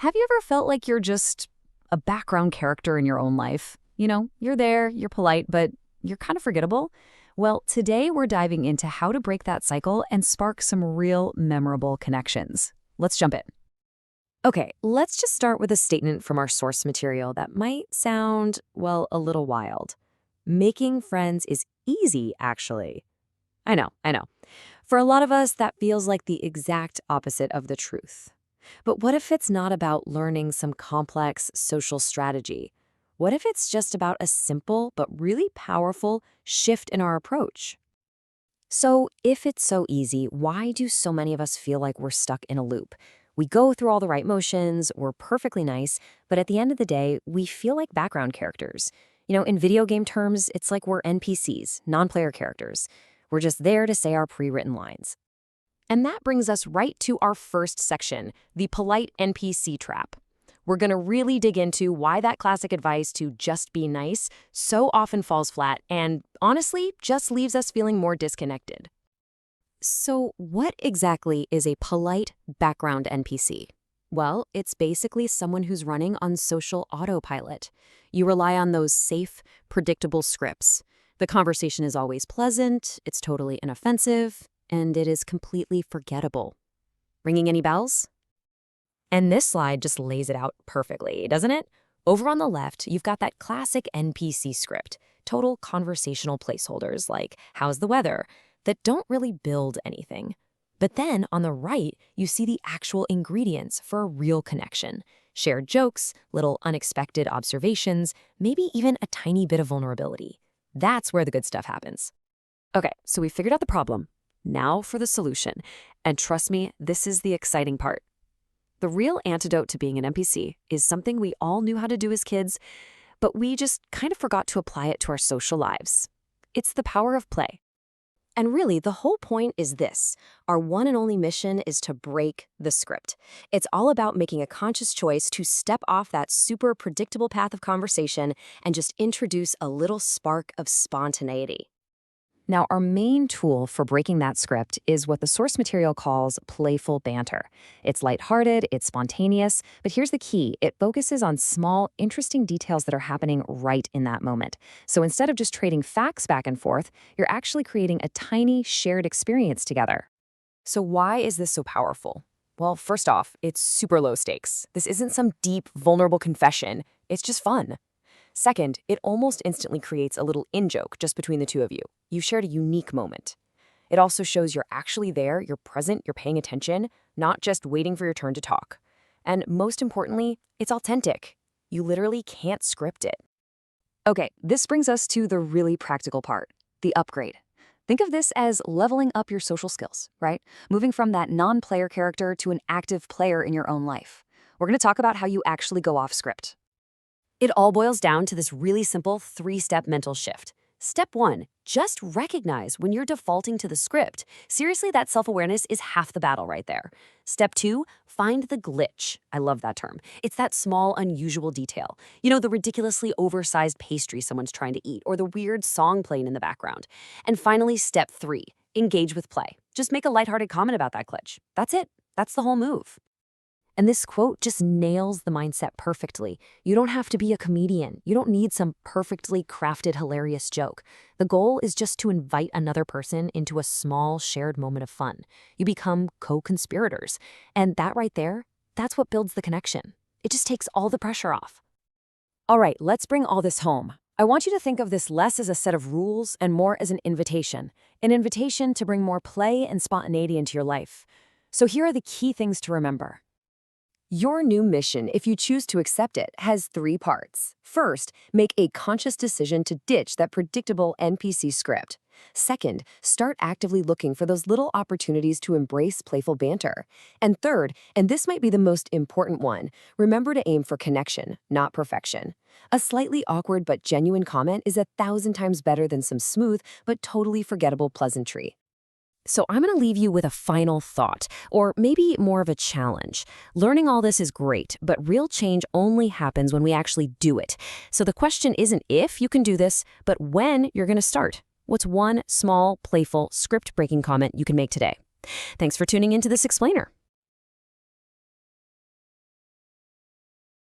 Have you ever felt like you're just a background character in your own life? You're there, you're polite, but you're kind of forgettable. Well, today we're diving into how to break that cycle and spark some real memorable connections. Let's jump in. Okay, let's just start with a statement from our source material that might sound, well, a little wild. Making friends is easy, actually. I know. For a lot of us, that feels like the exact opposite of the truth. But what if it's not about learning some complex social strategy? What if it's just about a simple but really powerful shift in our approach? So, if it's so easy, why do so many of us feel like we're stuck in a loop? We go through all the right motions, we're perfectly nice, but at the end of the day, we feel like background characters. In video game terms, it's like we're NPCs, non-player characters. We're just there to say our pre-written lines. And that brings us right to our first section, the polite NPC trap. We're going to really dig into why that classic advice to just be nice so often falls flat and, honestly, just leaves us feeling more disconnected. So, what exactly is a polite background NPC? Well, it's basically someone who's running on social autopilot. You rely on those safe, predictable scripts. The conversation is always pleasant, it's totally inoffensive, and it is completely forgettable. Ringing any bells? And this slide just lays it out perfectly, doesn't it? Over on the left, you've got that classic NPC script, total conversational placeholders like, how's the weather, that don't really build anything. But then on the right, you see the actual ingredients for a real connection. Shared jokes, little unexpected observations, maybe even a tiny bit of vulnerability. That's where the good stuff happens. Okay, so we figured out the problem. Now for the solution. And trust me, this is the exciting part. The real antidote to being an NPC is something we all knew how to do as kids, but we just kind of forgot to apply it to our social lives. It's the power of play. And really, the whole point is this. Our one and only mission is to break the script. It's all about making a conscious choice to step off that super predictable path of conversation and just introduce a little spark of spontaneity. Now, our main tool for breaking that script is what the source material calls playful banter. It's lighthearted, it's spontaneous, but here's the key. It focuses on small, interesting details that are happening right in that moment. So instead of just trading facts back and forth, you're actually creating a tiny shared experience together. So why is this so powerful? Well, first off, it's super low stakes. This isn't some deep, vulnerable confession. It's just fun. Second, it almost instantly creates a little in-joke just between the two of you. You've shared a unique moment. It also shows you're actually there, you're present, you're paying attention, not just waiting for your turn to talk. And most importantly, it's authentic. You literally can't script it. Okay, this brings us to the really practical part, the upgrade. Think of this as leveling up your social skills, right? Moving from that non-player character to an active player in your own life. We're going to talk about how you actually go off script. It all boils down to this really simple 3-step mental shift. Step 1, just recognize when you're defaulting to the script. Seriously, that self-awareness is half the battle right there. Step 2, find the glitch. I love that term. It's that small, unusual detail. The ridiculously oversized pastry someone's trying to eat, or the weird song playing in the background. And finally, step 3, engage with play. Just make a lighthearted comment about that glitch. That's it. That's the whole move. And this quote just nails the mindset perfectly. You don't have to be a comedian. You don't need some perfectly crafted, hilarious joke. The goal is just to invite another person into a small, shared moment of fun. You become co-conspirators. And that right there, that's what builds the connection. It just takes all the pressure off. All right, let's bring all this home. I want you to think of this less as a set of rules and more as an invitation to bring more play and spontaneity into your life. So here are the key things to remember. Your new mission, if you choose to accept it, has 3 parts. First, make a conscious decision to ditch that predictable NPC script. Second, start actively looking for those little opportunities to embrace playful banter. And third, and this might be the most important one, remember to aim for connection, not perfection. A slightly awkward but genuine comment is 1,000 times better than some smooth but totally forgettable pleasantry. So I'm going to leave you with a final thought, or maybe more of a challenge. Learning all this is great, but real change only happens when we actually do it. So the question isn't if you can do this, but when you're going to start. What's one small, playful, script-breaking comment you can make today? Thanks for tuning into this explainer.